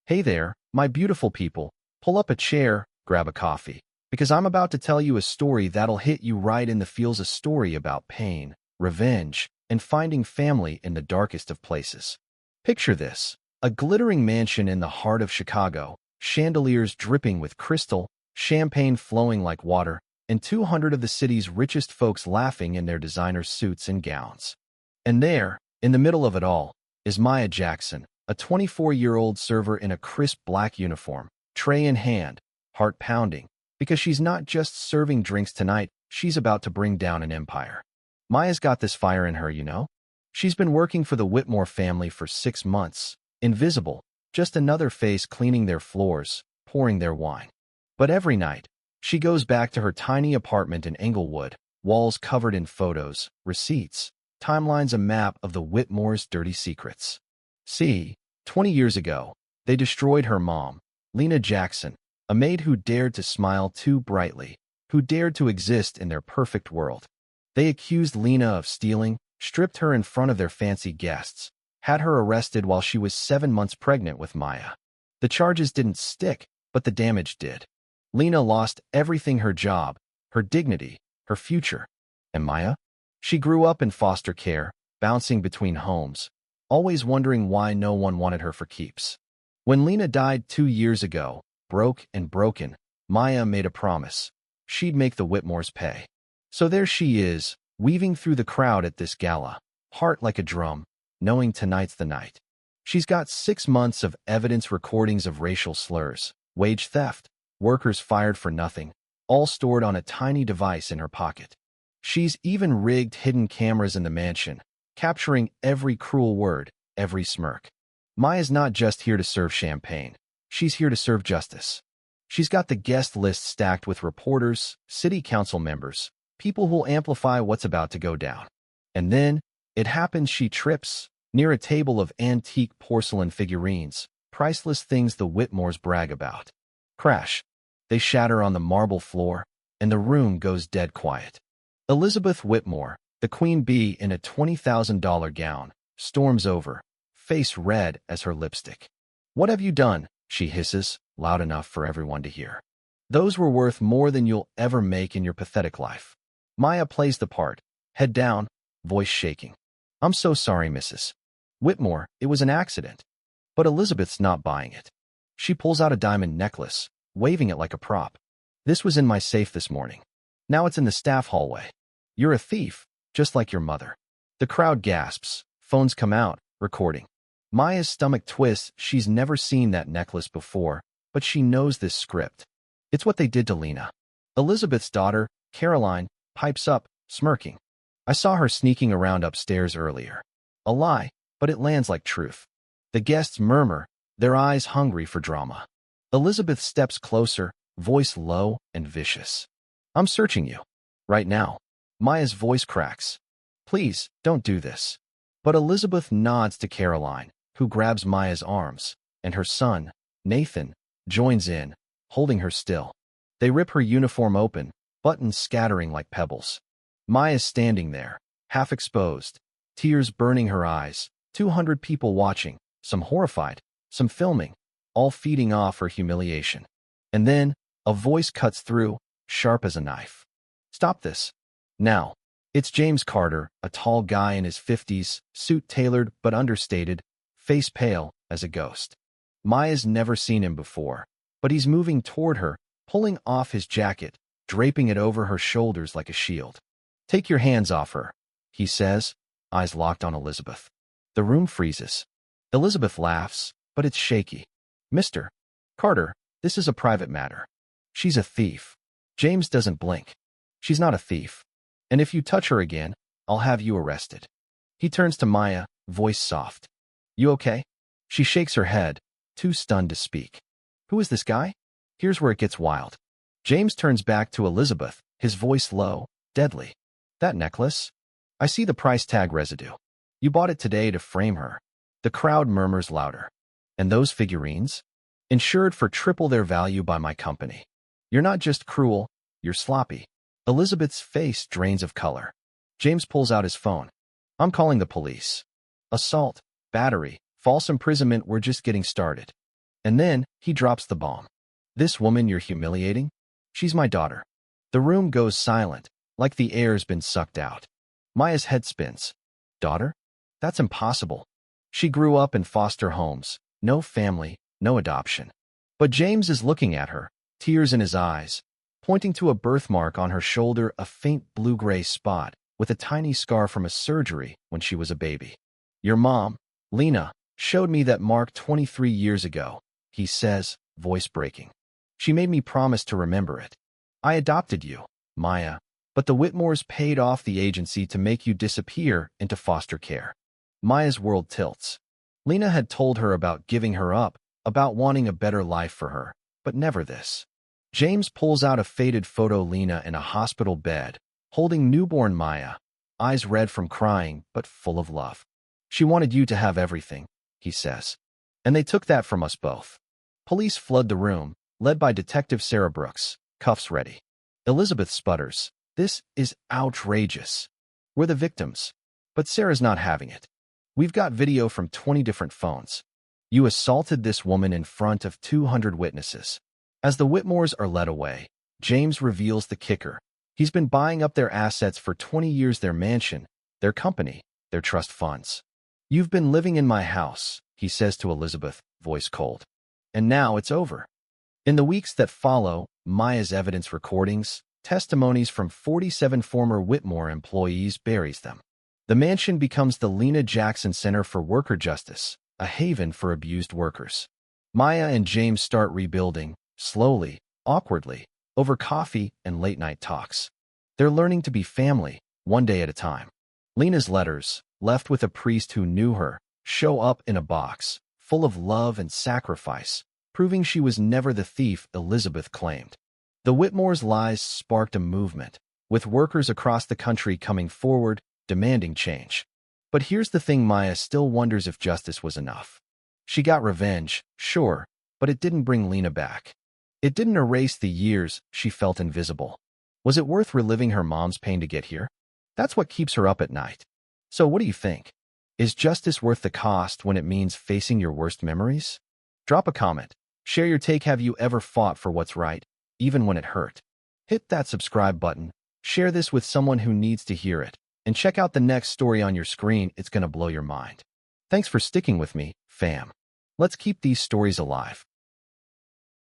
Hey there, my beautiful people. Pull up a chair, grab a coffee, because I'm about to tell you a story that'll hit you right in the feels, a story about pain, revenge, and finding family in the darkest of places. Picture this, a glittering mansion in the heart of Chicago, chandeliers dripping with crystal, champagne flowing like water, and 200 of the city's richest folks laughing in their designer suits and gowns. And there, in the middle of it all, is Maya Jackson, a 24-year-old server in a crisp black uniform, tray in hand, heart pounding, because she's not just serving drinks tonight, she's about to bring down an empire. Maya's got this fire in her, you know? She's been working for the Whitmore family for 6 months, invisible, just another face cleaning their floors, pouring their wine. But every night, she goes back to her tiny apartment in Englewood, walls covered in photos, receipts, timelines, a map of the Whitmore's dirty secrets. See, 20 years ago, they destroyed her mom, Lena Jackson, a maid who dared to smile too brightly, who dared to exist in their perfect world. They accused Lena of stealing, stripped her in front of their fancy guests, had her arrested while she was 7 months pregnant with Maya. The charges didn't stick, but the damage did. Lena lost everything: her job, her dignity, her future. And Maya? She grew up in foster care, bouncing between homes, always wondering why no one wanted her for keeps. When Lena died 2 years ago, broke and broken, Maya made a promise. She'd make the Whitmores pay. So there she is, weaving through the crowd at this gala, heart like a drum, knowing tonight's the night. She's got 6 months of evidence, recordings of racial slurs, wage theft, workers fired for nothing, all stored on a tiny device in her pocket. She's even rigged hidden cameras in the mansion, capturing every cruel word, every smirk. Maya's not just here to serve champagne. She's here to serve justice. She's got the guest list stacked with reporters, city council members, people who'll amplify what's about to go down. And then, it happens: she trips near a table of antique porcelain figurines, priceless things the Whitmores brag about. Crash. They shatter on the marble floor, and the room goes dead quiet. Elizabeth Whitmore, the queen bee in a $20,000 gown, storms over, face red as her lipstick. "What have you done?" she hisses, loud enough for everyone to hear. "Those were worth more than you'll ever make in your pathetic life." Maya plays the part, head down, voice shaking. "I'm so sorry, Mrs. Whitmore, it was an accident." But Elizabeth's not buying it. She pulls out a diamond necklace, waving it like a prop. "This was in my safe this morning. Now it's in the staff hallway." "You're a thief, just like your mother." The crowd gasps, phones come out, recording. Maya's stomach twists. She's never seen that necklace before, but she knows this script. It's what they did to Lena. Elizabeth's daughter, Caroline, pipes up, smirking. "I saw her sneaking around upstairs earlier." A lie, but it lands like truth. The guests murmur, their eyes hungry for drama. Elizabeth steps closer, voice low and vicious. "I'm searching you. Right now." Maya's voice cracks. "Please, don't do this." But Elizabeth nods to Caroline, who grabs Maya's arms, and her son, Nathan, joins in, holding her still. They rip her uniform open, buttons scattering like pebbles. Maya's standing there, half exposed, tears burning her eyes, 200 people watching, some horrified, some filming, all feeding off her humiliation. And then, a voice cuts through, sharp as a knife. "Stop this. Now." It's James Carter, a tall guy in his 50s, suit tailored but understated, face pale as a ghost. Maya's never seen him before, but he's moving toward her, pulling off his jacket, draping it over her shoulders like a shield. "Take your hands off her," he says, eyes locked on Elizabeth. The room freezes. Elizabeth laughs, but it's shaky. "Mr. Carter, this is a private matter." "She's a thief." James doesn't blink. "She's not a thief. And if you touch her again, I'll have you arrested." He turns to Maya, voice soft. "You okay?" She shakes her head, too stunned to speak. "Who is this guy?" Here's where it gets wild. James turns back to Elizabeth, his voice low, deadly. "That necklace? I see the price tag residue. You bought it today to frame her." The crowd murmurs louder. "And those figurines? Insured for triple their value by my company. You're not just cruel, you're sloppy." Elizabeth's face drains of color. James pulls out his phone. "I'm calling the police. Assault, battery, false imprisonment, we're just getting started." And then he drops the bomb. This woman you're humiliating? She's my daughter. The room goes silent, like the air's been sucked out. Maya's head spins. Daughter? That's impossible. She grew up in foster homes, no family, no adoption. But James is looking at her, tears in his eyes, pointing to a birthmark on her shoulder, a faint blue-gray spot with a tiny scar from a surgery when she was a baby. Your mom, Lena, showed me that mark 23 years ago, he says, voice breaking. She made me promise to remember it. I adopted you, Maya, but the Whitmores paid off the agency to make you disappear into foster care. Maya's world tilts. Lena had told her about giving her up, about wanting a better life for her, but never this. James pulls out a faded photo Lena in a hospital bed, holding newborn Maya, eyes red from crying but full of love. She wanted you to have everything, he says. And they took that from us both. Police flood the room, led by Detective Sarah Brooks, cuffs ready. Elizabeth sputters. This is outrageous. We're the victims. But Sarah's not having it. We've got video from 20 different phones. You assaulted this woman in front of 200 witnesses. As the Whitmores are led away, James reveals the kicker. He's been buying up their assets for 20 years, their mansion, their company, their trust funds. You've been living in my house, he says to Elizabeth, voice cold. And now it's over. In the weeks that follow, Maya's evidence recordings, testimonies from 47 former Whitmore employees buries them. The mansion becomes the Lena Jackson Center for Worker Justice, a haven for abused workers. Maya and James start rebuilding, slowly, awkwardly, over coffee and late-night talks. They're learning to be family, one day at a time. Lena's letters, left with a priest who knew her, show up in a box, full of love and sacrifice, proving she was never the thief Elizabeth claimed. The Whitmore's lies sparked a movement, with workers across the country coming forward, demanding change. But here's the thing, Maya still wonders if justice was enough. She got revenge, sure, but it didn't bring Lena back. It didn't erase the years she felt invisible. Was it worth reliving her mom's pain to get here? That's what keeps her up at night. So what do you think? Is justice worth the cost when it means facing your worst memories? Drop a comment. Share your take. Have you ever fought for what's right, even when it hurt? Hit that subscribe button. Share this with someone who needs to hear it. And check out the next story on your screen. It's going to blow your mind. Thanks for sticking with me, fam. Let's keep these stories alive.